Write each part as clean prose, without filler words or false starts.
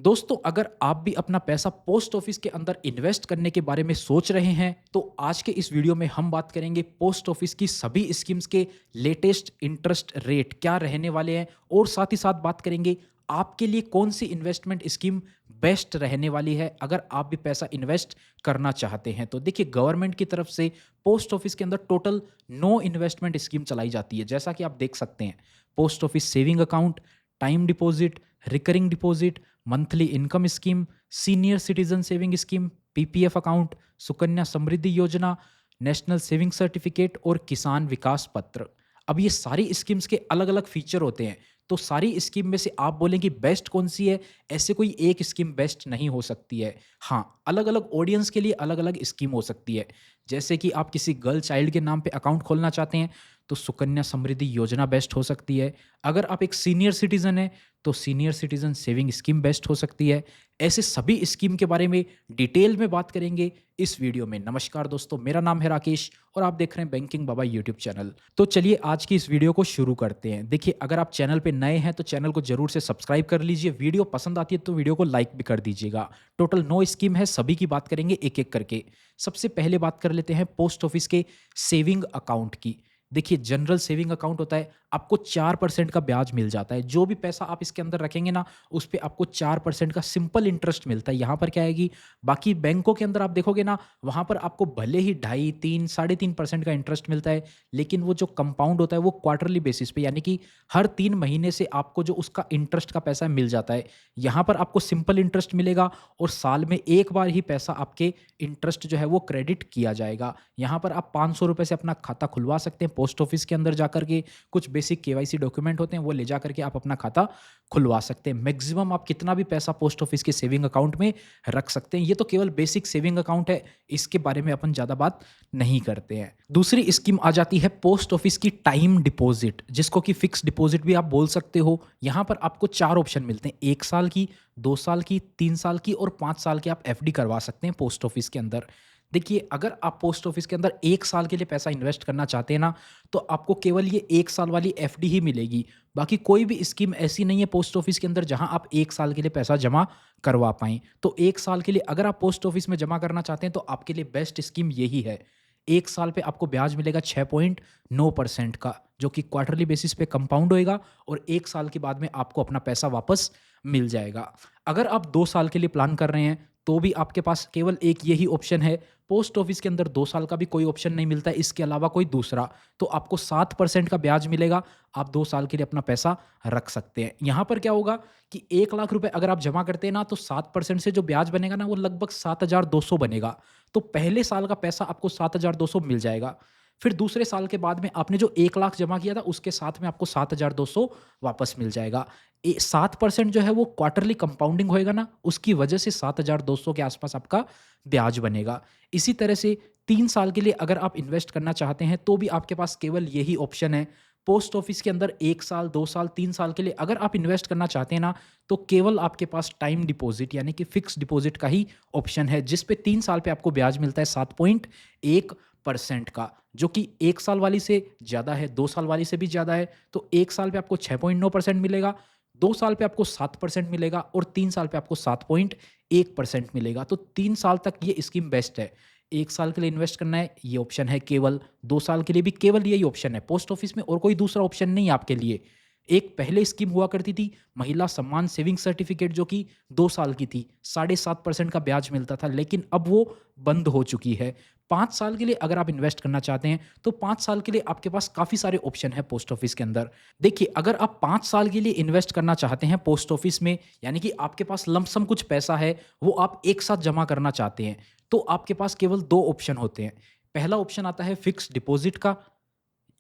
दोस्तों, अगर आप भी अपना पैसा पोस्ट ऑफिस के अंदर इन्वेस्ट करने के बारे में सोच रहे हैं, तो आज के इस वीडियो में हम बात करेंगे पोस्ट ऑफिस की सभी स्कीम्स के लेटेस्ट इंटरेस्ट रेट क्या रहने वाले हैं और साथ ही साथ बात करेंगे आपके लिए कौन सी इन्वेस्टमेंट स्कीम बेस्ट रहने वाली है अगर आप भी पैसा इन्वेस्ट करना चाहते हैं। तो देखिए, गवर्नमेंट की तरफ से पोस्ट ऑफिस के अंदर टोटल 9 इन्वेस्टमेंट स्कीम चलाई जाती है। जैसा कि आप देख सकते हैं, post office saving account, time deposit, recurring deposit, monthly income scheme, senior citizen saving scheme, PPF account, Sukanya Samriddhi Yojana, national saving certificate और किसान विकास पत्र। अब ये सारी स्कीम्स के अलग अलग फीचर होते हैं, तो सारी स्कीम में से आप बोलें कि बेस्ट कौन सी है, ऐसे कोई एक स्कीम बेस्ट नहीं हो सकती है। हाँ, अलग अलग ऑडियंस के लिए अलग अलग स्कीम हो सकती है। जैसे कि आप किसी गर्ल चाइल्ड के नाम पे अकाउंट खोलना चाहते हैं, तो सुकन्या समृद्धि योजना बेस्ट हो सकती है। अगर आप एक सीनियर सिटीजन हैं, तो senior citizen saving scheme best हो सकती है। ऐसे सभी स्कीम के बारे में डिटेल में बात करेंगे इस वीडियो में। नमस्कार दोस्तों, मेरा नाम है राकेश और आप देख रहे हैं बैंकिंग बाबा यूट्यूब चैनल। तो चलिए आज की इस वीडियो को शुरू करते हैं। देखिए, अगर आप चैनल पे नए हैं तो चैनल को जरूर से सब्सक्राइब कर लीजिए। वीडियो पसंद आती है तो वीडियो को लाइक भी कर दीजिएगा। टोटल 9 स्कीम है, सभी की बात करेंगे एक एक करके। सबसे पहले बात कर लेते हैं पोस्ट ऑफिस के सेविंग अकाउंट की। देखिए, जनरल सेविंग अकाउंट होता है, आपको 4% का ब्याज मिल जाता है। जो भी पैसा आप इसके अंदर रखेंगे ना, उस पे आपको 4% का सिंपल इंटरेस्ट मिलता है। यहाँ पर क्या आएगी, बाकी बैंकों के अंदर आप देखोगे ना, वहाँ पर आपको भले ही 2.5, 3, 3.5% का इंटरेस्ट मिलता है, लेकिन वो जो कंपाउंड होता है वो क्वार्टरली बेसिस पे, यानी कि हर 3 महीने से आपको जो उसका इंटरेस्ट का पैसा मिल जाता है। यहाँ पर आपको सिंपल इंटरेस्ट मिलेगा और साल में एक बार ही पैसा आपके इंटरेस्ट जो है वो क्रेडिट किया जाएगा। यहाँ पर आप 500 रुपये से अपना खाता खुलवा सकते हैं पोस्ट ऑफिस के अंदर जाकर के। कुछ बेसिक केवाईसी डॉक्यूमेंट होते हैं, वो ले जा करके आप अपना खाता खुलवा सकते हैं। मैक्सिमम आप कितना भी पैसा पोस्ट ऑफिस के सेविंग अकाउंट में रख सकते हैं। ये तो केवल बेसिक सेविंग अकाउंट है, इसके बारे में अपन ज़्यादा बात नहीं करते हैं। दूसरी स्कीम आ जाती है पोस्ट ऑफिस की टाइम डिपॉजिट, जिसको कि फिक्स डिपॉजिट भी आप बोल सकते हो। यहाँ पर आपको 4 ऑप्शन मिलते हैं: 1 साल की, 2 साल की, 3 साल की और 5 साल की आप एफडी करवा सकते हैं पोस्ट ऑफिस के अंदर। देखिए, अगर आप पोस्ट ऑफिस के अंदर 1 साल के लिए पैसा इन्वेस्ट करना चाहते हैं ना, तो आपको केवल ये 1 साल वाली एफडी ही मिलेगी। बाकी कोई भी स्कीम ऐसी नहीं है पोस्ट ऑफिस के अंदर जहां आप 1 साल के लिए पैसा जमा करवा पाएँ। तो 1 साल के लिए अगर आप पोस्ट ऑफिस में जमा करना चाहते हैं, तो आपके लिए बेस्ट स्कीम यही है। 1 साल पे आपको ब्याज मिलेगा 6.9% का, जो कि क्वार्टरली बेसिस पे कंपाउंड होएगा और 1 साल के बाद में आपको अपना पैसा वापस मिल जाएगा। अगर आप 2 साल के लिए प्लान कर रहे हैं, तो भी आपके पास केवल एक यही ऑप्शन है। पोस्ट ऑफिस के अंदर 2 साल का भी कोई ऑप्शन नहीं मिलता है, इसके अलावा कोई दूसरा। तो आपको 7% का ब्याज मिलेगा, आप 2 साल के लिए अपना पैसा रख सकते हैं। यहाँ पर क्या होगा कि 1 लाख रुपए अगर आप जमा करते हैं ना, तो 7% से जो ब्याज बनेगा ना, वो लगभग 7,200 बनेगा। तो पहले साल का पैसा आपको 7,200 मिल जाएगा। फिर दूसरे साल के बाद में आपने जो 1 लाख जमा किया था, उसके साथ में आपको 7,200 वापस मिल जाएगा। 7% जो है वो क्वार्टरली कंपाउंडिंग होएगा ना, उसकी वजह से 7,200 के आसपास आपका ब्याज बनेगा। इसी तरह से 3 साल के लिए अगर आप इन्वेस्ट करना चाहते हैं, तो भी आपके पास केवल यही ऑप्शन है। पोस्ट ऑफिस के अंदर 1 साल, 2 साल, 3 साल के लिए अगर आप इन्वेस्ट करना चाहते हैं ना, तो केवल आपके पास टाइम डिपॉजिट यानी कि फिक्स डिपॉजिट का ही ऑप्शन है, जिस पे 3 साल पे आपको ब्याज मिलता है 7.1% का, जो कि 1 साल वाली से ज़्यादा है, 2 साल वाली से भी ज़्यादा है। तो 1 साल पे आपको 6.9% मिलेगा, 2 साल पे आपको 7% मिलेगा और 3 साल पे आपको 7.1% मिलेगा। तो 3 साल तक ये स्कीम बेस्ट है। 1 साल के लिए इन्वेस्ट करना है, ये ऑप्शन है केवल। 2 साल के लिए भी केवल यही ऑप्शन है पोस्ट ऑफिस में, और कोई दूसरा ऑप्शन नहीं है आपके लिए। एक पहले स्कीम हुआ करती थी, महिला सम्मान सेविंग सर्टिफिकेट, जो कि 2 साल की थी, 7.5% का ब्याज मिलता था, लेकिन अब वो बंद हो चुकी है। 5 साल के लिए अगर आप इन्वेस्ट करना चाहते हैं, तो 5 साल के लिए आपके पास काफ़ी सारे ऑप्शन है पोस्ट ऑफिस के अंदर। देखिए, अगर आप 5 साल के लिए इन्वेस्ट करना चाहते हैं पोस्ट ऑफिस में, यानी कि आपके पास लमसम कुछ पैसा है, वो आप एक साथ जमा करना चाहते हैं, तो आपके पास केवल 2 ऑप्शन होते हैं। पहला ऑप्शन आता है फिक्स डिपॉजिट का,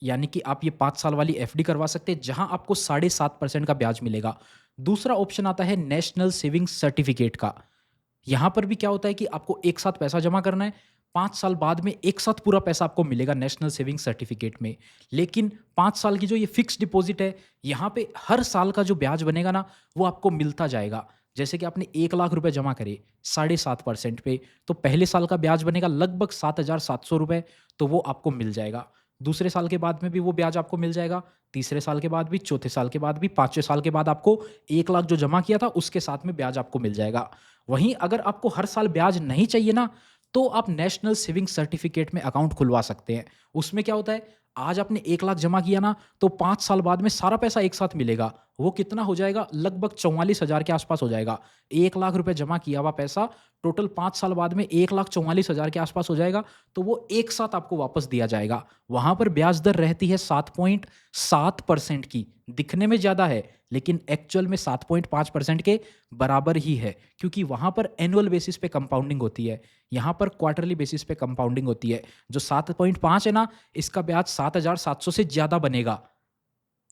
यानी कि आप ये 5 साल वाली एफडी करवा सकते हैं, जहां आपको 7.5% का ब्याज मिलेगा। दूसरा ऑप्शन आता है नेशनल सेविंग सर्टिफिकेट का। यहाँ पर भी क्या होता है कि आपको एक साथ पैसा जमा करना है, 5 साल बाद में एक साथ पूरा पैसा आपको मिलेगा नेशनल सेविंग सर्टिफिकेट में। लेकिन 5 साल की जो ये फिक्स्ड डिपॉज़िट है, यहाँ पे हर साल का जो ब्याज बनेगा ना, वो आपको मिलता जाएगा। जैसे कि आपने 1 लाख रुपए जमा करे 7.5% पे, तो पहले साल का ब्याज बनेगा लगभग 7,700 रुपए, तो वो आपको मिल जाएगा। दूसरे साल के बाद में भी वो ब्याज आपको मिल जाएगा, तीसरे साल के बाद भी, चौथे साल के बाद भी, पाँचवें साल के बाद आपको 1 लाख जो जमा किया था उसके साथ में ब्याज आपको मिल जाएगा। वहीं अगर आपको हर साल ब्याज नहीं चाहिए ना, तो आप नेशनल सेविंग सर्टिफिकेट में अकाउंट खुलवा सकते हैं। उसमें क्या होता है, आज आपने 1 लाख जमा किया ना, तो 5 साल बाद में सारा पैसा एक साथ मिलेगा। वो कितना हो जाएगा? लगभग 44,000 के आसपास हो जाएगा। 1 लाख रुपए जमा किया हुआ पैसा टोटल 5 साल बाद में 1,44,000 के आसपास हो जाएगा, तो वो एक साथ आपको वापस दिया जाएगा। वहाँ पर ब्याज दर रहती है 7.7% की। दिखने में ज़्यादा है, लेकिन एक्चुअल में 7.5% के बराबर ही है, क्योंकि वहाँ पर एनुअल बेसिस पे कंपाउंडिंग होती है, यहाँ पर क्वार्टरली बेसिस पे कंपाउंडिंग होती है। जो 7.5 है ना, इसका ब्याज 7,700 से ज़्यादा बनेगा।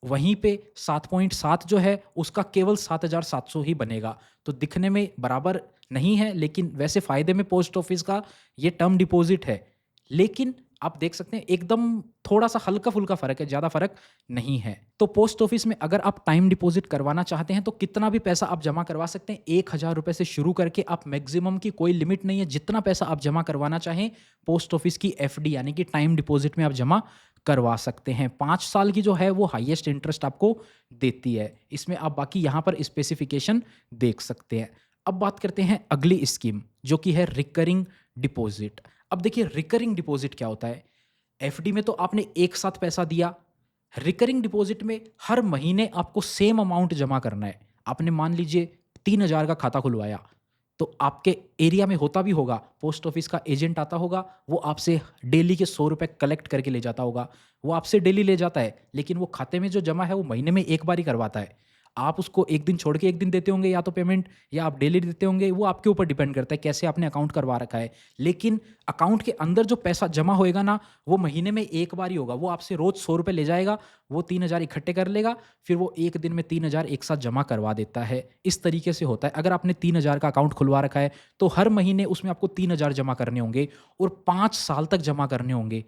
वहीं पे 7.7 जो है, उसका केवल 7,700 ही बनेगा। तो दिखने में बराबर नहीं है, लेकिन वैसे फ़ायदे में पोस्ट ऑफिस का ये टर्म डिपॉज़िट है। लेकिन आप देख सकते हैं एकदम थोड़ा-सा हल्का-फुल्का फ़र्क है, ज़्यादा फ़र्क नहीं है। तो पोस्ट ऑफिस में अगर आप टाइम डिपॉज़िट करवाना चाहते हैं, तो कितना भी पैसा आप जमा करवा सकते हैं। ₹1,000 से शुरू करके आप मैक्सिमम की कोई लिमिट नहीं है, जितना पैसा आप जमा करवाना चाहें, पोस्ट ऑफिस की एफडी यानी कि टाइम डिपॉज़िट में आप जमा करवा सकते हैं। 5 साल की जो है वो हाईएस्ट इंटरेस्ट आपको देती है। इसमें आप बाकी यहाँ पर स्पेसिफ़िकेशन देख सकते हैं। अब बात करते हैं अगली स्कीम, जो कि है रिकरिंग डिपॉज़िट। अब देखिए रिकरिंग डिपॉज़िट क्या होता है? एफडी में तो आपने एक साथ पैसा दिया, रिकरिंग डिपॉज़िट में हर महीने आपको सेम अमाउंट जमा करना है। आपने मान लीजिए 3,000 का खाता खुलवाया, तो आपके एरिया में होता भी होगा, पोस्ट ऑफिस का एजेंट आता होगा, वो आपसे डेली के ₹100 कलेक्ट करके ले जाता होगा। वो आपसे डेली ले जाता है, लेकिन वो खाते में जो जमा है वो महीने में एक बार ही करवाता है। आप उसको 1 दिन छोड़ के 1 दिन देते होंगे या तो पेमेंट, या आप डेली देते होंगे, वो आपके ऊपर डिपेंड करता है कैसे आपने अकाउंट करवा रखा है। लेकिन अकाउंट के अंदर जो पैसा जमा होएगा ना, वो महीने में एक बार ही होगा। वो आपसे रोज़ ₹100 ले जाएगा, वो 3,000 इकट्ठे कर लेगा, फिर वो 1 दिन में 3,000 एक साथ जमा करवा देता है। इस तरीके से होता है। अगर आपने 3,000 का अकाउंट खुलवा रखा है, तो हर महीने उसमें आपको 3,000 जमा करने होंगे और 5 साल तक जमा करने होंगे।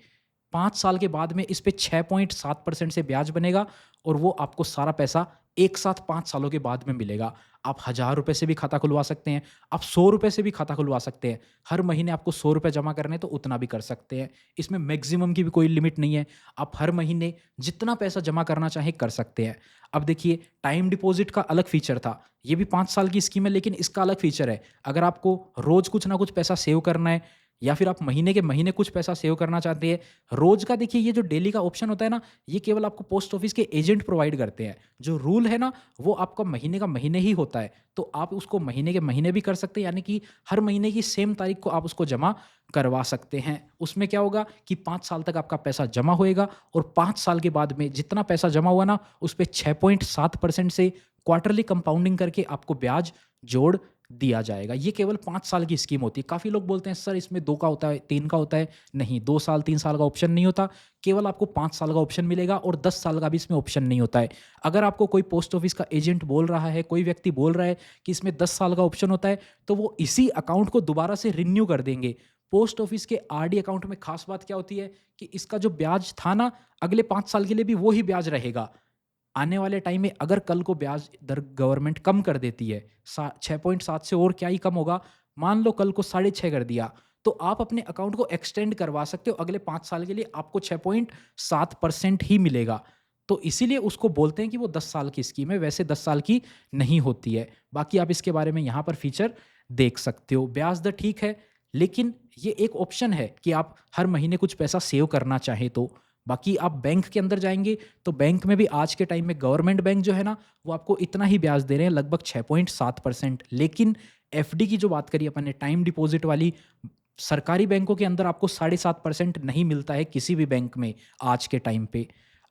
5 साल के बाद में इस पे 6.7% से ब्याज बनेगा और वो आपको सारा पैसा एक साथ 5 सालों के बाद में मिलेगा। आप ₹1,000 से भी खाता खुलवा सकते हैं, आप ₹100 से भी खाता खुलवा सकते हैं। हर महीने आपको ₹100 जमा करने हैं तो उतना भी कर सकते हैं। इसमें मैक्सिमम की भी कोई लिमिट नहीं है। आप हर महीने जितना पैसा जमा करना चाहें कर सकते हैं। अब देखिए टाइम डिपॉज़िट का अलग फ़ीचर था। ये भी 5 साल की स्कीम है, लेकिन इसका अलग फ़ीचर है। अगर आपको रोज़ कुछ ना कुछ पैसा सेव करना है, या फिर आप महीने के महीने कुछ पैसा सेव करना चाहते हैं, रोज़ का देखिए ये जो डेली का ऑप्शन होता है ना, ये केवल आपको पोस्ट ऑफिस के एजेंट प्रोवाइड करते हैं। जो रूल है ना, वो आपका महीने का महीने ही होता है। तो आप उसको महीने के महीने भी कर सकते हैं, यानी कि हर महीने की सेम तारीख को आप उसको जमा करवा सकते हैं। उसमें क्या होगा कि 5 साल तक आपका पैसा जमा होएगा और 5 साल के बाद में जितना पैसा जमा हुआ ना, उस पे 6.7% से क्वार्टरली कंपाउंडिंग करके आपको ब्याज जोड़ दिया जाएगा। ये केवल 5 साल की स्कीम होती है। काफ़ी लोग बोलते हैं सर इसमें 2 का होता है, 3 का होता है। नहीं, 2 साल, 3 साल का ऑप्शन नहीं होता। केवल आपको 5 साल का ऑप्शन मिलेगा और 10 साल का भी इसमें ऑप्शन नहीं होता है। अगर आपको कोई पोस्ट ऑफिस का एजेंट बोल रहा है, कोई व्यक्ति बोल रहा है कि इसमें 10 साल का ऑप्शन होता है, तो वो इसी अकाउंट को दोबारा से रिन्यू कर देंगे। पोस्ट ऑफिस के आरडी अकाउंट में खास बात क्या होती है कि इसका जो ब्याज था ना, अगले 5 साल के लिए भी वो ही ब्याज रहेगा। आने वाले टाइम में अगर कल को ब्याज दर गवर्नमेंट कम कर देती है, 6.7 से और क्या ही कम होगा, मान लो कल को 6.5 कर दिया, तो आप अपने अकाउंट को एक्सटेंड करवा सकते हो अगले 5 साल के लिए, आपको 6.7% ही मिलेगा। तो इसीलिए उसको बोलते हैं कि वो 10 साल की स्कीम है, वैसे 10 साल की नहीं होती है। बाकी आप इसके बारे में यहाँ पर फीचर देख सकते हो। ब्याज दर ठीक है, लेकिन ये एक ऑप्शन है कि आप हर महीने कुछ पैसा सेव करना चाहें तो। बाकी आप बैंक के अंदर जाएँगे, तो बैंक में भी आज के टाइम में गवर्नमेंट बैंक जो है ना, वो आपको इतना ही ब्याज दे रहे हैं, लगभग 6.7%। लेकिन एफडी की जो बात करी अपन ने, टाइम डिपॉज़िट वाली, सरकारी बैंकों के अंदर आपको 7.5% नहीं मिलता है किसी भी बैंक में आज के टाइम पे।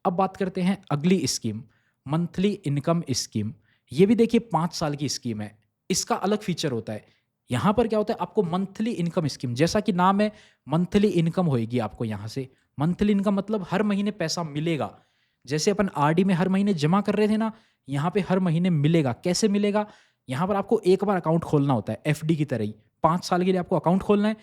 अब बात करते हैं अगली स्कीम, मंथली इनकम स्कीम। ये भी देखिए 5 साल की स्कीम है। इसका अलग फीचर होता है। यहाँ पर क्या होता है, आपको मंथली इनकम स्कीम, जैसा कि नाम है, मंथली इनकम होएगी आपको यहाँ से। मंथली इनकम मतलब हर महीने पैसा मिलेगा। जैसे अपन आरडी में हर महीने जमा कर रहे थे ना, यहाँ पे हर महीने मिलेगा। कैसे मिलेगा? यहाँ पर आपको एक बार अकाउंट खोलना होता है एफडी की तरह ही। 5 साल के लिए आपको अकाउंट खोलना है।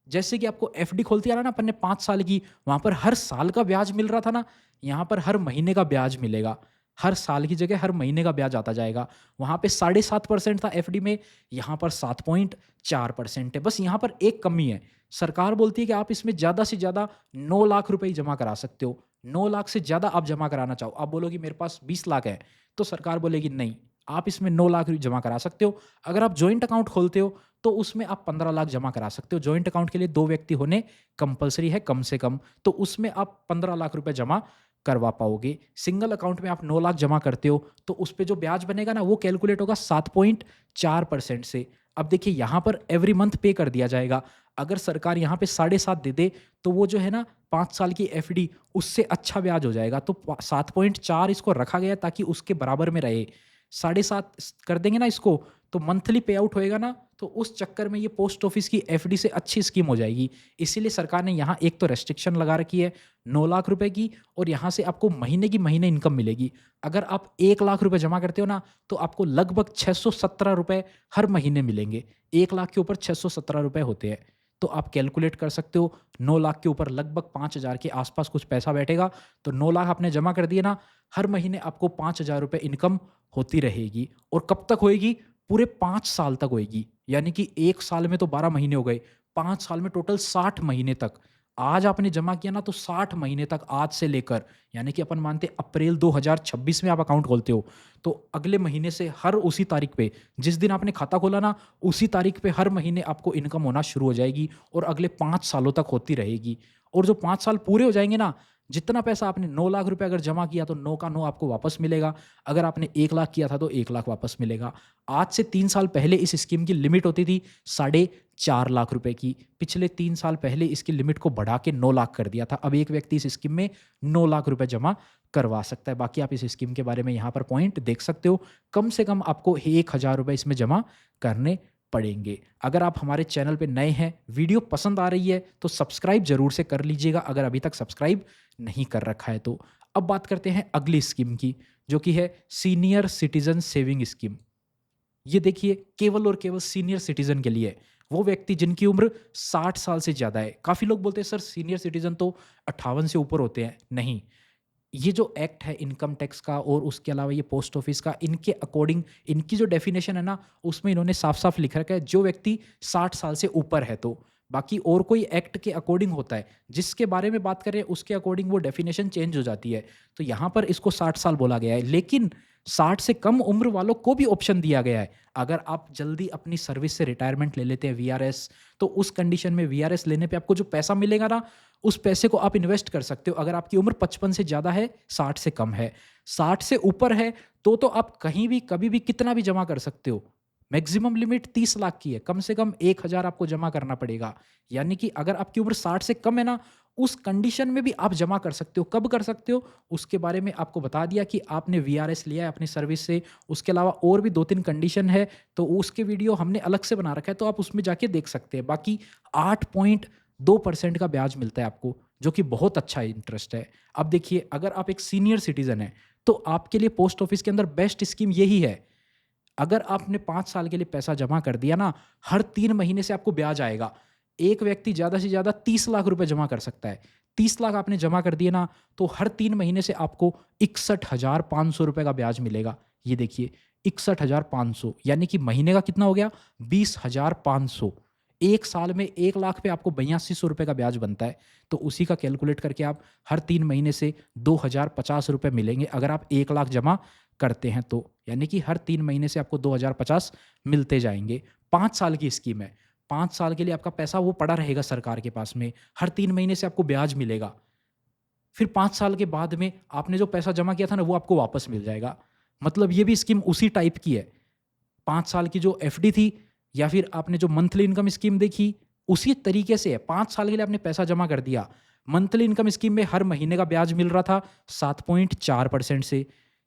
जैसे कि आपको एफडी खोलते आ रहा ना अपन ने 5 साल की, वहाँ पर हर साल का ब्याज मिल रहा था ना, यहाँ पर हर महीने का ब्याज मिलेगा। हर साल की जगह हर महीने का ब्याज आता जाएगा। वहाँ पे 7.5% था एफडी में, यहाँ पर 7.4% है। बस यहाँ पर एक कमी है, सरकार बोलती है कि आप इसमें ज़्यादा से ज़्यादा 9 लाख रुपए ही जमा करा सकते हो। 9 लाख से ज़्यादा आप जमा कराना चाहो, आप बोलोगे मेरे पास 20 लाख है, तो सरकार बोलेगी नहीं, आप इसमें 9 लाख जमा करा सकते हो। अगर आप जॉइंट अकाउंट खोलते हो, तो उसमें आप 15 लाख जमा करा सकते हो। जॉइंट अकाउंट के लिए 2 व्यक्ति होने कंपल्सरी है कम से कम, तो उसमें आप 15 लाख रुपए जमा करवा पाओगे। सिंगल अकाउंट में आप 9 लाख जमा करते हो, तो उस पे जो ब्याज बनेगा ना, वो कैलकुलेट होगा 7.4% से। अब देखिए यहाँ पर एवरी मंथ पे कर दिया जाएगा। अगर सरकार यहाँ पे 7.5 दे दे, तो वो जो है ना 5 साल की एफडी, उससे अच्छा ब्याज हो जाएगा। तो 7.4 इसको रखा गया ताकि उसके बराबर में रहे। 7.5 कर देंगे ना इसको, तो मंथली पे आउट होएगा ना, तो उस चक्कर में ये पोस्ट ऑफिस की एफडी से अच्छी स्कीम हो जाएगी। इसीलिए सरकार ने यहाँ एक तो रेस्ट्रिक्शन लगा रखी है 9 लाख रुपए की, और यहाँ से आपको महीने की महीने इनकम मिलेगी। अगर आप 1 लाख रुपए जमा करते हो ना, तो आपको लगभग 617 रुपए हर महीने मिलेंगे। 1 लाख के ऊपर 617 रुपए होते हैं। तो आप कैलकुलेट कर सकते हो, 9 लाख के ऊपर लगभग 5,000 के आसपास कुछ पैसा बैठेगा। तो 9 लाख आपने जमा कर दिए ना, हर महीने आपको 5,000 रुपए इनकम होती रहेगी। और कब तक होएगी? पूरे 5 साल तक होएगी। यानी कि 1 साल में तो 12 महीने हो गए, 5 साल में टोटल 60 महीने तक। आज आपने जमा किया ना, तो 60 महीने तक आज से लेकर, यानी कि अपन मानते हैं अप्रैल 2026 में आप अकाउंट खोलते हो, तो अगले महीने से हर उसी तारीख पे, जिस दिन आपने खाता खोला ना, उसी तारीख पे हर महीने आपको इनकम होना शुरू हो जाएगी, और अगले 5 सालों तक होती रहेगी। और जो 5 साल पूरे हो जाएंगे ना, जितना पैसा आपने 9 लाख रुपए अगर जमा किया, तो 9 का 9 आपको वापस मिलेगा। अगर आपने 1 लाख किया था, तो 1 लाख वापस मिलेगा। आज से 3 साल पहले इस स्कीम की लिमिट होती थी 4.5 लाख रुपए की। पिछले 3 साल पहले इसकी लिमिट को बढ़ा के 9 लाख कर दिया था। अब एक व्यक्ति इस स्कीम में 9 लाख रुपए जमा करवा सकता है। बाकी आप इस स्कीम के बारे में यहाँ पर पॉइंट देख सकते हो। कम से कम आपको 1,000 रुपए इसमें जमा करने पड़ेंगे। अगर आप हमारे चैनल पे नए हैं, वीडियो पसंद आ रही है, तो सब्सक्राइब ज़रूर से कर लीजिएगा, अगर अभी तक सब्सक्राइब नहीं कर रखा है तो। अब बात करते हैं अगली स्कीम की, जो कि है सीनियर सिटीजन सेविंग स्कीम। ये देखिए केवल और केवल सीनियर सिटीजन के लिए है। वो व्यक्ति जिनकी उम्र 60 साल से ज़्यादा है। काफ़ी लोग बोलते हैं सर सीनियर सिटीजन तो 58 से ऊपर होते हैं। नहीं, ये जो एक्ट है इनकम टैक्स का और उसके अलावा ये पोस्ट ऑफिस का, इनके अकॉर्डिंग इनकी जो डेफिनेशन है ना, उसमें इन्होंने साफ-साफ लिख रखा है जो व्यक्ति 60 साल से ऊपर है तो। बाकी और कोई एक्ट के अकॉर्डिंग होता है, जिसके बारे में बात करें उसके अकॉर्डिंग वो डेफिनेशन चेंज हो जाती है। तो यहाँ पर इसको 60 साल बोला गया है, लेकिन 60 से कम उम्र वालों को भी ऑप्शन दिया गया है। अगर आप जल्दी अपनी सर्विस से रिटायरमेंट ले लेते हैं वीआरएस, तो उस कंडीशन में वीआरएस लेने पे आपको जो पैसा मिलेगा ना, उस पैसे को आप इन्वेस्ट कर सकते हो। अगर आपकी उम्र 55 से ज़्यादा है, 60 से कम है, 60 से ऊपर है, तो आप कहीं भी, कभी भी, कितना भी जमा कर सकते हो। मैक्सिमम लिमिट 30 लाख की है, कम से कम 1,000 आपको जमा करना पड़ेगा। यानी कि अगर आपकी उम्र 60 से कम है ना, उस कंडीशन में भी आप जमा कर सकते हो। कब कर सकते हो? उसके बारे में आपको बता दिया कि आपने वीआरएस लिया है अपनी सर्विस से। उसके अलावा और भी 2-3 कंडीशन है, तो उसके वीडियो हमने अलग से बना रखा है, तो आप उसमें जाके देख सकते हैं। बाकी 8.2% का ब्याज मिलता है आपको, जो कि बहुत अच्छा इंटरेस्ट है। अब देखिए, अगर आप एक सीनियर सिटीजन हैं, तो आपके लिए पोस्ट ऑफिस के अंदर बेस्ट स्कीम यही है। अगर आपने 5 साल के लिए पैसा जमा कर दिया ना, हर 3 महीने से आपको ब्याज आएगा। एक व्यक्ति ज़्यादा से ज़्यादा 30 लाख रुपए जमा कर सकता है। 30 लाख आपने जमा कर दिए ना, तो हर 3 महीने से आपको 61,500 रुपए का ब्याज मिलेगा। ये देखिए 61,500, यानी कि महीने का कितना हो गया? 20,500। 1 साल में 1 लाख पे आपको 8200 रुपए का ब्याज बनता है। तो उसी का कैलकुलेट करके आप हर 3 महीने से 2,050 रुपए मिलेंगे, अगर आप 1 लाख जमा करते हैं तो। यानी कि हर 3 महीने से आपको 2,050 मिलते जाएँगे। 5 साल की स्कीम है। 5 साल के लिए आपका पैसा वो पड़ा रहेगा सरकार के पास में। हर 3 महीने से आपको ब्याज मिलेगा। फिर 5 साल के बाद में आपने जो पैसा जमा किया था ना, वो आपको वापस मिल जाएगा। मतलब ये भी स्कीम उसी टाइप की है। 5 साल की जो एफडी थी, या फिर आपने जो मंथली इनकम स्कीम देखी, उसी तरीके से है। 5 साल के लिए आपने पैसा जमा कर दिया। मंथली इनकम स्कीम में हर महीने का ब्याज मिल रहा था 7.4% से।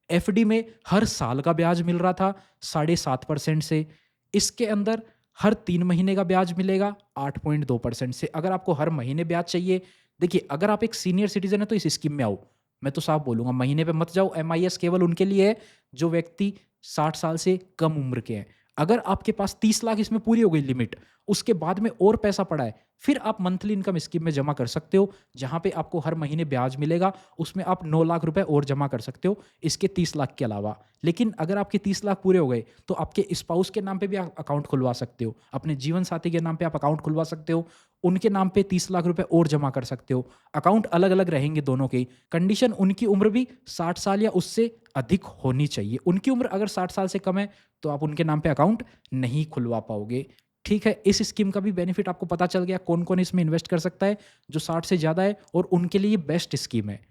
एफडी में हर साल का ब्याज मिल रहा था 7.5% से। इसके अंदर हर 3 महीने का ब्याज मिलेगा 8.2% से। अगर आपको हर महीने ब्याज चाहिए, देखिए अगर आप एक सीनियर सिटीजन है तो इस स्कीम में आओ। मैं तो साफ बोलूँगा, महीने पे मत जाओ। एमआईएस केवल उनके लिए है जो व्यक्ति 60 साल से कम उम्र के हैं। अगर आपके पास 30 लाख इसमें पूरी हो गई लिमिट, उसके बाद में और पैसा पड़ा है, फिर आप मंथली इनकम स्कीम में जमा कर सकते हो, जहाँ पे आपको हर महीने ब्याज मिलेगा। उसमें आप 9 लाख रुपए और जमा कर सकते हो, इसके 30 लाख के अलावा। लेकिन अगर आपके 30 लाख पूरे हो गए, तो आपके स्पाउस के नाम पे भी आप अकाउंट खुलवा सकते हो, अपने जीवन साथी के नाम पे आप अकाउंट खुलवा सकते हो, उनके नाम पे 30 लाख रुपए और जमा कर सकते हो। अकाउंट अलग-अलग रहेंगे दोनों के। कंडीशन, उनकी उम्र भी 60 साल या उससे अधिक होनी चाहिए। उनकी उम्र अगर 60 साल से कम है, तो आप उनके नाम पे अकाउंट नहीं खुलवा पाओगे। ठीक है, इस स्कीम का भी बेनिफिट आपको पता चल गया, कौन-कौन इसमें इन्वेस्ट कर सकता है, जो 60 से ज़्यादा है और उनके लिए ये बेस्ट स्कीम है।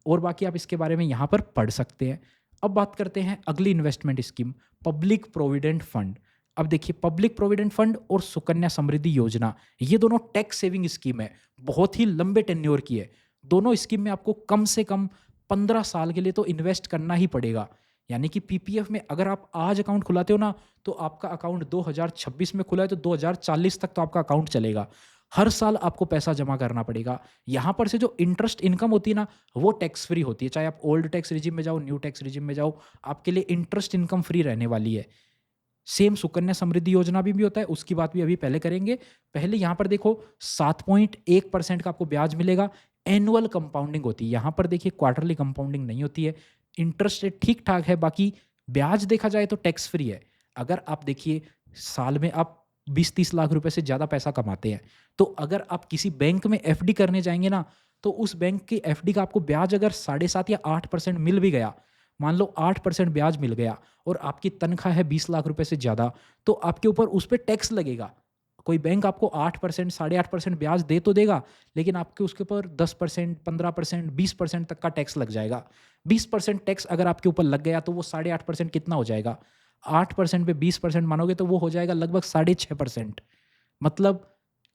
और बाकी आप इसके बारे में यहाँ पर पढ़ सकते हैं। अब बात करते हैं अगली investment scheme, public provident fund. अब देखिए, पब्लिक प्रोविडेंट फंड और सुकन्या समृद्धि योजना, ये दोनों टैक्स सेविंग स्कीम है, बहुत ही लंबे टेन्योर की है। दोनों स्कीम में आपको कम से कम 15 साल के लिए तो इन्वेस्ट करना ही पड़ेगा। यानी कि पीपीएफ में अगर आप आज अकाउंट खुलाते हो ना, तो आपका अकाउंट 2026 में खुला है तो 2040 तक तो आपका अकाउंट चलेगा। हर साल आपको पैसा जमा करना पड़ेगा। यहाँ पर से जो इंटरेस्ट इनकम होती है ना, वो टैक्स फ्री होती है। चाहे आप ओल्ड टैक्स रिजिम में जाओ, न्यू टैक्स रिजिम में जाओ, आपके लिए इंटरेस्ट इनकम फ्री रहने वाली है। सेम सुकन्या समृद्धि योजना भी होता है, उसकी बात भी अभी पहले करेंगे। पहले यहाँ पर देखो, 7.1% का आपको ब्याज मिलेगा। एनुअल कंपाउंडिंग होती है। यहाँ पर देखिए, क्वार्टरली कंपाउंडिंग नहीं होती है। इंटरेस्ट रेट ठीक-ठाक है, बाकी ब्याज देखा जाए तो टैक्स फ्री है। अगर आप देखिए, साल में आप 20-30 लाख रुपए से ज़्यादा पैसा कमाते हैं, तो अगर आप किसी बैंक में एफडी करने जाएँगे ना, तो उस बैंक की एफडी का आपको ब्याज अगर 7.5 या 8% मिल भी गया, मान लो 8% ब्याज मिल गया और आपकी तनख्वाह है 20 लाख रुपए से ज़्यादा, तो आपके ऊपर उस पे टैक्स लगेगा। कोई बैंक आपको 8%, 8.5% ब्याज दे तो देगा, लेकिन आपके उसके ऊपर 10%, 15%, 20% तक का टैक्स लग जाएगा। 20% टैक्स अगर आपके ऊपर लग गया, तो वो 8.5% कितना हो जाएगा? 8% पे 20% मानोगे तो वो हो जाएगा लगभग 6.5%। मतलब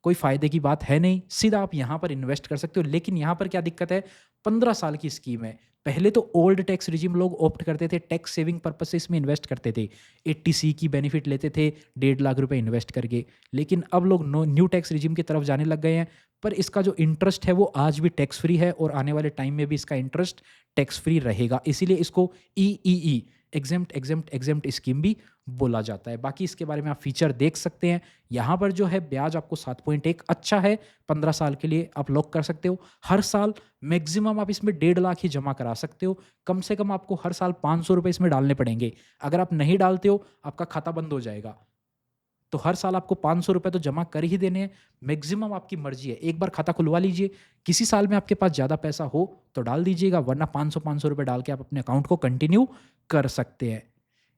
कोई फ़ायदे की बात है नहीं, सीधा आप यहाँ पर इन्वेस्ट कर सकते हो। लेकिन यहाँ पर क्या दिक्कत है, 15 साल की स्कीम है। पहले तो ओल्ड टैक्स रिजिम लोग ऑप्ट करते थे, टैक्स सेविंग पर्पज़ से इसमें इन्वेस्ट करते थे। 80C की बेनिफिट लेते थे 1.5 लाख रुपए इन्वेस्ट करके। लेकिन अब लोग न्यू टैक्स रिजिम की तरफ जाने लग गए हैं, पर इसका जो इंटरेस्ट है वो आज भी टैक्स फ्री है और आने वाले टाइम में भी इसका इंटरेस्ट टैक्स फ्री रहेगा। इसीलिए इसको EEE, exempt exempt exempt scheme भी बोला जाता है। बाकी इसके बारे में आप फीचर देख सकते हैं। यहाँ पर जो है ब्याज आपको 7.1 अच्छा है, 15 साल के लिए आप लॉक कर सकते हो। हर साल मैक्सिमम आप इसमें 1.5 लाख ही जमा करा सकते हो। कम से कम आपको हर साल 500 रुपए इसमें डालने पड़ेंगे। अगर आप नहीं डालते हो, आपका खाता बंद हो जाएगा। तो हर साल आपको 500 रुपए तो जमा कर ही देने हैं। मैक्सिमम आपकी मर्जी है, एक बार खाता खुलवा लीजिए। किसी साल में आपके पास ज़्यादा पैसा हो तो डाल दीजिएगा, वरना 500-500 रुपए डाल के आप अपने अकाउंट को कंटिन्यू कर सकते हैं।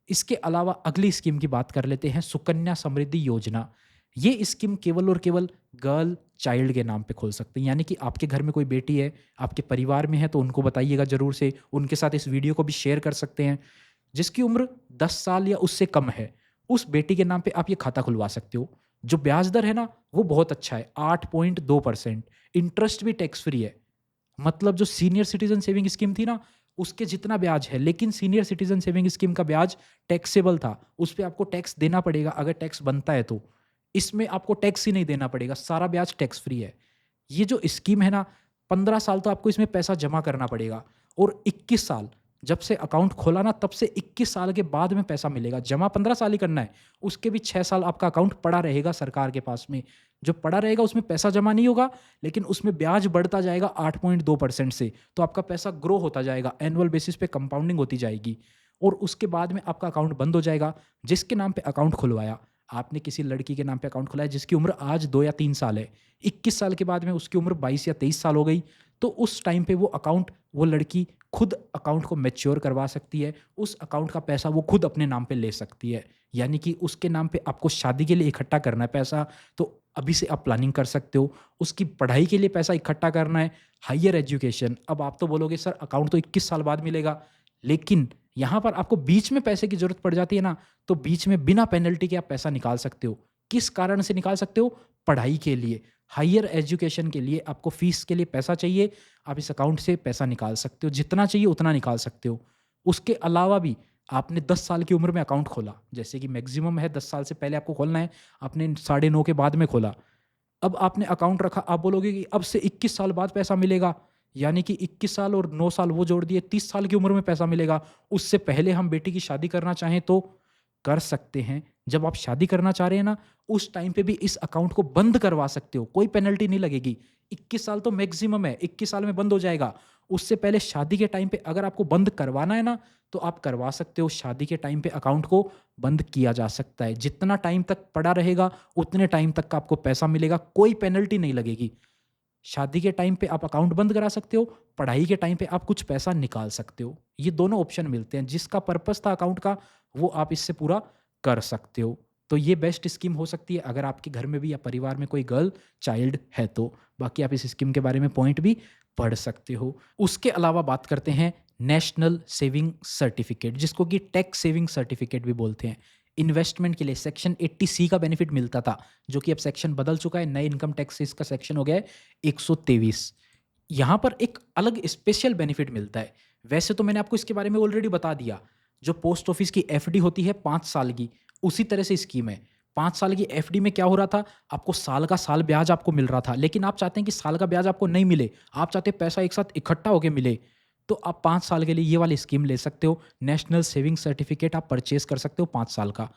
इसके अलावा अगली स्कीम की बात कर लेते हैं, सुकन्या समृद्धि योजना। ये स्कीम केवल और केवल गर्ल चाइल्ड के नाम पे खोल सकते हैं। यानी कि आपके घर में कोई बेटी है, आपके परिवार में है, तो उनको बताइएगा ज़रूर से। उनके साथ इस वीडियो को भी शेयर कर सकते हैं। जिसकी उम्र 10 साल या उससे कम है, उस बेटी के नाम पे आप ये खाता खुलवा सकते हो। जो ब्याज दर है ना, वो बहुत अच्छा है, 8.2%। इंटरेस्ट भी टैक्स फ्री है। मतलब जो सीनियर सिटीज़न सेविंग स्कीम थी ना, उसके जितना ब्याज है, लेकिन सीनियर सिटीज़न सेविंग स्कीम का ब्याज टैक्सेबल था। उस पे आपको टैक्स देना पड़ेगा, अगर टैक्स बनता है तो। इसमें आपको टैक्स ही नहीं देना पड़ेगा, सारा ब्याज टैक्स फ्री है। ये जो स्कीम है ना, 15 साल तो आपको इसमें पैसा जमा करना पड़ेगा और 21 साल, जब से अकाउंट खोला ना, तब से 21 साल के बाद में पैसा मिलेगा। जमा 15 साल ही करना है, उसके भी 6 साल आपका अकाउंट पड़ा रहेगा सरकार के पास में। जो पड़ा रहेगा उसमें पैसा जमा नहीं होगा, लेकिन उसमें ब्याज बढ़ता जाएगा 8.2% से। तो आपका पैसा ग्रो होता जाएगा, एनुअल बेसिस पे कंपाउंडिंग होती जाएगी और उसके बाद में आपका अकाउंट बंद हो जाएगा। जिसके नाम पे अकाउंट खुलवाया, आपने किसी लड़की के नाम पे अकाउंट खुलाया जिसकी उम्र आज 2 या 3 साल है, 21 साल के बाद में उसकी उम्र 22 या 23 साल हो गई, तो उस टाइम पे वो लड़की खुद अकाउंट को मैच्योर करवा सकती है। उस अकाउंट का पैसा वो खुद अपने नाम पे ले सकती है। यानी कि उसके नाम पे आपको शादी के लिए इकट्ठा करना है पैसा, तो अभी से आप प्लानिंग कर सकते हो। उसकी पढ़ाई के लिए पैसा इकट्ठा करना है, हायर एजुकेशन। अब आप तो बोलोगे सर अकाउंट तो 21 साल बाद मिलेगा, लेकिन यहाँ पर आपको बीच में पैसे की ज़रूरत पड़ जाती है ना, तो बीच में बिना पेनल्टी के आप पैसा निकाल सकते हो। किस कारण से निकाल सकते हो? पढ़ाई के लिए, हायर एजुकेशन के लिए आपको फ़ीस के लिए पैसा चाहिए, आप इस अकाउंट से पैसा निकाल सकते हो। जितना चाहिए उतना निकाल सकते हो। उसके अलावा भी आपने 10 साल की उम्र में अकाउंट खोला, जैसे कि मैक्सिमम है 10 साल से पहले आपको खोलना है, आपने 9.5 के बाद में खोला। अब आपने अकाउंट रखा, आप बोलोगे कि अब से 21 साल बाद पैसा मिलेगा, यानी कि 21 साल और 9 साल वो जोड़ दिए, 30 साल की उम्र में पैसा मिलेगा। उससे पहले हम बेटी की शादी करना चाहें तो कर सकते हैं। जब आप शादी करना चाह रहे हैं ना, उस टाइम पे भी इस अकाउंट को बंद करवा सकते हो, कोई पेनल्टी नहीं लगेगी। 21 साल तो मैक्सिमम है, 21 साल में बंद हो जाएगा। उससे पहले शादी के टाइम पे अगर आपको बंद करवाना है ना, तो आप करवा सकते हो। शादी के टाइम पे अकाउंट को बंद किया जा सकता है। जितना टाइम तक पड़ा रहेगा, उतने टाइम तक का आपको पैसा मिलेगा, कोई पेनल्टी नहीं लगेगी। शादी के टाइम पे आप अकाउंट बंद करा सकते हो, पढ़ाई के टाइम पे आप कुछ पैसा निकाल सकते हो। ये दोनों ऑप्शन मिलते हैं। जिसका पर्पस था अकाउंट का, वो आप इससे पूरा कर सकते हो। तो ये बेस्ट स्कीम हो सकती है अगर आपके घर में भी या परिवार में कोई गर्ल चाइल्ड है तो। बाकी आप इस स्कीम के बारे में पॉइंट भी पढ़ सकते हो। उसके अलावा बात करते हैं नेशनल सेविंग सर्टिफिकेट, जिसको कि टैक्स सेविंग सर्टिफिकेट भी बोलते हैं। इन्वेस्टमेंट के लिए सेक्शन 80C का बेनिफिट मिलता था, जो कि अब सेक्शन बदल चुका है। नए इनकम टैक्स से इसका सेक्शन हो गया है 123। यहाँ पर एक अलग स्पेशल बेनिफिट मिलता है। वैसे तो मैंने आपको इसके बारे में ऑलरेडी बता दिया। जो पोस्ट ऑफिस की एफडी होती है 5 साल की, उसी तरह से स्कीम है। 5 साल की एफडी में क्या हो रहा था, आपको साल का साल ब्याज आपको मिल रहा था। लेकिन आप चाहते हैं कि साल का ब्याज आपको नहीं मिले, आप चाहते हैं पैसा एक साथ इकट्ठा होके मिले, तो आप 5 साल के लिए ये वाली स्कीम ले सकते हो। नेशनल सेविंग सर्टिफिकेट आप परचेज कर सकते हो 5 साल का।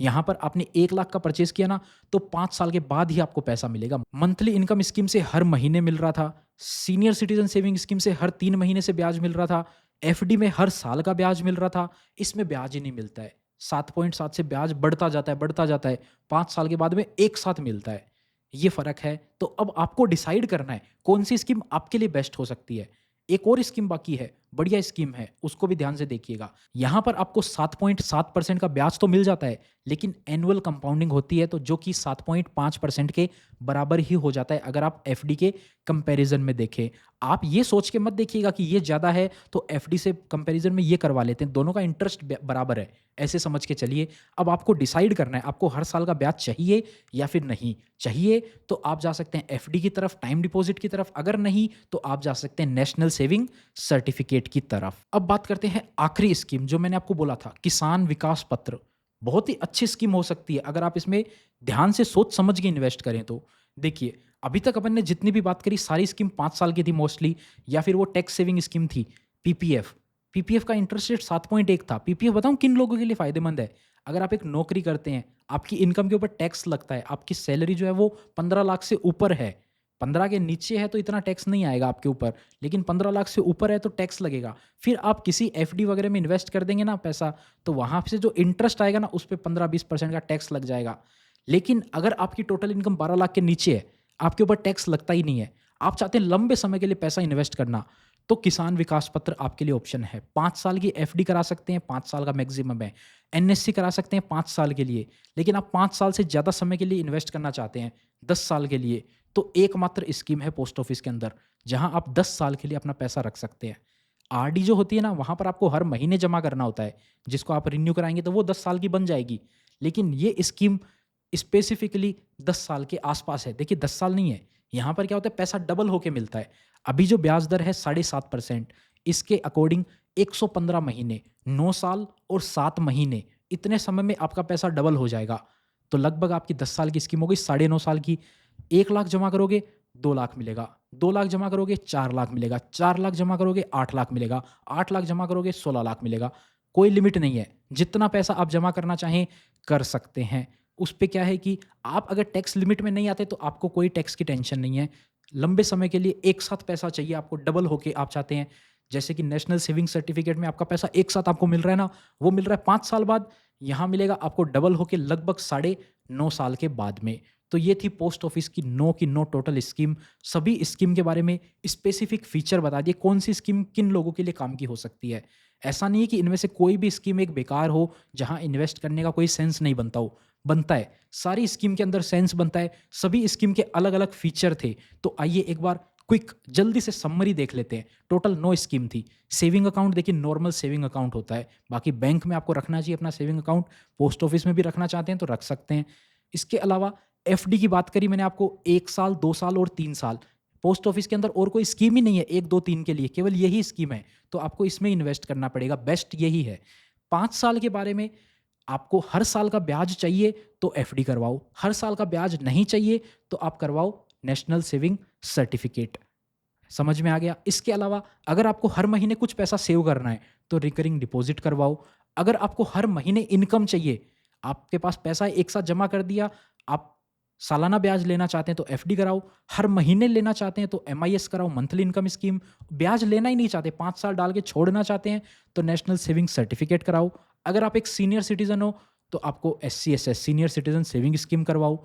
यहाँ पर आपने 1 लाख का परचेज किया ना, तो 5 साल के बाद ही आपको पैसा मिलेगा। मंथली इनकम स्कीम से हर महीने मिल रहा था। सीनियर सिटीजन सेविंग स्कीम से हर 3 महीने से ब्याज मिल रहा था। एफडी में हर साल का ब्याज मिल रहा था। इसमें ब्याज ही नहीं मिलता है। 7.7 से ब्याज बढ़ता जाता है, बढ़ता जाता है। 5 साल के बाद में एक साथ मिलता है। ये फ़र्क है। तो अब आपको डिसाइड करना है कौन सी स्कीम आपके लिए बेस्ट हो सकती है। एक और स्कीम बाकी है, बढ़िया स्कीम है, उसको भी ध्यान से देखिएगा। यहाँ पर आपको 7.7% का ब्याज तो मिल जाता है, लेकिन एनुअल कंपाउंडिंग होती है, तो जो कि 7.5% के बराबर ही हो जाता है अगर आप एफडी के कंपैरिजन में देखें। आप ये सोच के मत देखिएगा कि ये ज़्यादा है तो एफडी से कंपैरिजन में ये करवा लेते हैं, दोनों का इंटरेस्ट बराबर है, ऐसे समझ के चलिए। अब आपको डिसाइड करना है आपको हर साल का ब्याज चाहिए या फिर नहीं चाहिए, तो आप जा सकते हैं एफडी की तरफ, टाइम डिपॉजिट की तरफ। अगर नहीं तो आप जा सकते हैं नेशनल सेविंग सर्टिफिकेट की तरफ। अब बात करते हैं आखिरी स्कीम, जो मैंने आपको बोला था, किसान विकास पत्र। बहुत ही अच्छी स्कीम हो सकती है अगर आप इसमें ध्यान से सोच समझ के इन्वेस्ट करें तो। देखिए, अभी तक अपन ने जितनी भी बात करी सारी स्कीम 5 साल की थी मोस्टली, या फिर वो टैक्स सेविंग स्कीम थी पीपीएफ। पीपीएफ का इंटरेस्ट रेट 7.1 था। पीपीएफ बताऊं किन लोगों के लिए फायदेमंद है? अगर आप एक नौकरी करते हैं, आपकी इनकम के ऊपर टैक्स लगता है, आपकी सैलरी जो है वो 15 लाख से ऊपर है। 15 के नीचे है तो इतना टैक्स नहीं आएगा आपके ऊपर, लेकिन 15 लाख से ऊपर है तो टैक्स लगेगा। फिर आप किसी एफडी वगैरह में इन्वेस्ट कर देंगे ना पैसा, तो वहाँ से जो इंटरेस्ट आएगा ना, उस पे 15-20% का टैक्स लग जाएगा। लेकिन अगर आपकी टोटल इनकम 12 लाख के नीचे है, आपके ऊपर टैक्स लगता ही नहीं है, आप चाहते हैं लंबे समय के लिए पैसा इन्वेस्ट करना, तो किसान विकास पत्र आपके लिए ऑप्शन है। 5 साल की एफडी करा सकते हैं, 5 साल का मैक्सिमम है। एनएससी करा सकते हैं 5 साल के लिए, लेकिन आप 5 साल से ज़्यादा समय के लिए इन्वेस्ट करना चाहते हैं, 10 साल के लिए, तो एकमात्र स्कीम है पोस्ट ऑफिस के अंदर, जहां आप 10 साल के लिए अपना पैसा रख सकते हैं। आरडी जो होती है ना, वहां पर आपको हर महीने जमा करना होता है, जिसको आप रिन्यू कराएंगे तो वो 10 साल की बन जाएगी। लेकिन ये स्कीम स्पेसिफिकली 10 साल के आसपास है। देखिए 10 साल नहीं है, यहाँ पर क्या होता है, पैसा डबल होके मिलता है। अभी जो ब्याज दर है 7.5%, इसके अकॉर्डिंग 115 महीने, 9 साल और 7 महीने, इतने समय में आपका पैसा डबल हो जाएगा। तो लगभग आपकी 10 साल की स्कीम हो गई 9.5 साल की। 1 लाख जमा करोगे 2 लाख मिलेगा, 2 लाख जमा करोगे 4 लाख मिलेगा, 4 लाख जमा करोगे 8 लाख मिलेगा, 8 लाख जमा करोगे 16 लाख मिलेगा। कोई लिमिट नहीं है, जितना पैसा आप जमा करना चाहें कर सकते हैं। उस पे क्या है कि आप अगर टैक्स लिमिट में नहीं आते तो आपको कोई टैक्स की टेंशन नहीं है। लंबे समय के लिए एक साथ पैसा चाहिए आपको, डबल होके आप चाहते हैं, जैसे कि नेशनल सेविंग सर्टिफिकेट में आपका पैसा एक साथ आपको मिल रहा है ना, वो मिल रहा है 5 साल बाद, यहाँ मिलेगा आपको डबल होके लगभग 9.5 साल के बाद में। तो ये थी पोस्ट ऑफिस की नो टोटल स्कीम। सभी स्कीम के बारे में स्पेसिफिक फीचर बता दिए, कौन सी स्कीम किन लोगों के लिए काम की हो सकती है। ऐसा नहीं है कि इनमें से कोई भी स्कीम एक बेकार हो, जहां इन्वेस्ट करने का कोई सेंस नहीं बनता हो, बनता है। सारी स्कीम के अंदर सेंस बनता है। सभी स्कीम के अलग अलग फीचर थे। तो आइए एक बार क्विक जल्दी से समरी देख लेते हैं। टोटल 9 स्कीम थी। सेविंग अकाउंट, देखिए नॉर्मल सेविंग अकाउंट होता है, बाकी बैंक में आपको रखना चाहिए अपना सेविंग अकाउंट। पोस्ट ऑफिस में भी रखना चाहते हैं तो रख सकते हैं। इसके अलावा एफडी की बात करी मैंने आपको, 1 साल, 2 साल और 3 साल। पोस्ट ऑफिस के अंदर और कोई स्कीम ही नहीं है 1, 2, 3 के लिए, केवल यही स्कीम है, तो आपको इसमें इन्वेस्ट करना पड़ेगा, बेस्ट यही है। 5 साल के बारे में, आपको हर साल का ब्याज चाहिए तो एफडी करवाओ, हर साल का ब्याज नहीं चाहिए तो आप करवाओ नेशनल सेविंग सर्टिफिकेट। समझ में आ गया? इसके अलावा अगर आपको हर महीने कुछ पैसा सेव करना है तो रिकरिंग डिपॉजिट करवाओ। अगर आपको हर महीने इनकम चाहिए, आपके पास पैसा है, एक साथ जमा कर दिया, आप सालाना ब्याज लेना चाहते हैं तो एफडी कराओ, हर महीने लेना चाहते हैं तो एमआईएस कराओ, मंथली इनकम स्कीम, ब्याज लेना ही नहीं चाहते, 5 साल डाल के छोड़ना चाहते हैं तो नेशनल सेविंग सर्टिफिकेट कराओ। अगर आप एक सीनियर सिटीज़न हो तो आपको एससीएसएस सीनियर सिटीज़न सेविंग स्कीम करवाओ।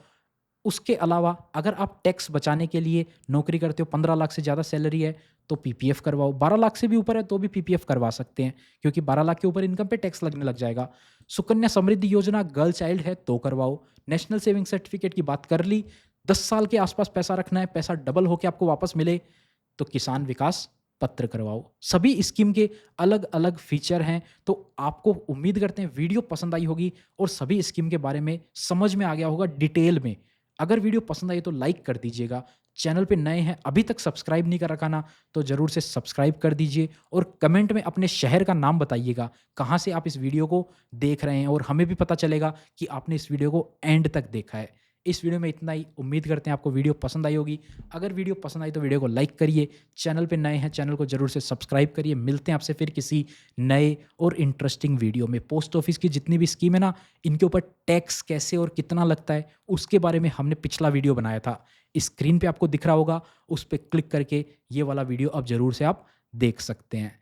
उसके अलावा अगर आप टैक्स बचाने के लिए नौकरी करते हो, 15 लाख से ज़्यादा सैलरी है तो पीपीएफ करवाओ, 12 लाख से भी ऊपर है तो भी पीपीएफ करवा सकते हैं, क्योंकि 12 लाख के ऊपर इनकम पे टैक्स लगने लग जाएगा। सुकन्या समृद्धि योजना गर्ल चाइल्ड है तो करवाओ। नेशनल सेविंग सर्टिफिकेट की बात कर ली, 10 साल के आसपास पैसा रखना है, पैसा डबल होके आपको वापस मिले तो किसान विकास पत्र करवाओ। सभी स्कीम के अलग अलग फीचर हैं, तो आपको उम्मीद करते हैं वीडियो पसंद आई होगी और सभी स्कीम के बारे में समझ में आ गया होगा डिटेल में। अगर वीडियो पसंद आई तो लाइक कर दीजिएगा। चैनल पे नए हैं, अभी तक सब्सक्राइब नहीं कर रखा ना, तो ज़रूर से सब्सक्राइब कर दीजिए और कमेंट में अपने शहर का नाम बताइएगा, कहाँ से आप इस वीडियो को देख रहे हैं, और हमें भी पता चलेगा कि आपने इस वीडियो को एंड तक देखा है। इस वीडियो में इतना ही, उम्मीद करते हैं आपको वीडियो पसंद आई होगी। अगर वीडियो पसंद आई तो वीडियो को लाइक करिए, चैनल पे नए हैं चैनल को ज़रूर से सब्सक्राइब करिए। मिलते हैं आपसे फिर किसी नए और इंटरेस्टिंग वीडियो में। पोस्ट ऑफिस की जितनी भी स्कीम है ना, इनके ऊपर टैक्स कैसे और कितना लगता है उसके बारे में हमने पिछला वीडियो बनाया था। स्क्रीन पे आपको दिख रहा होगा, उस पे क्लिक करके ये वाला वीडियो अब ज़रूर से आप देख सकते हैं।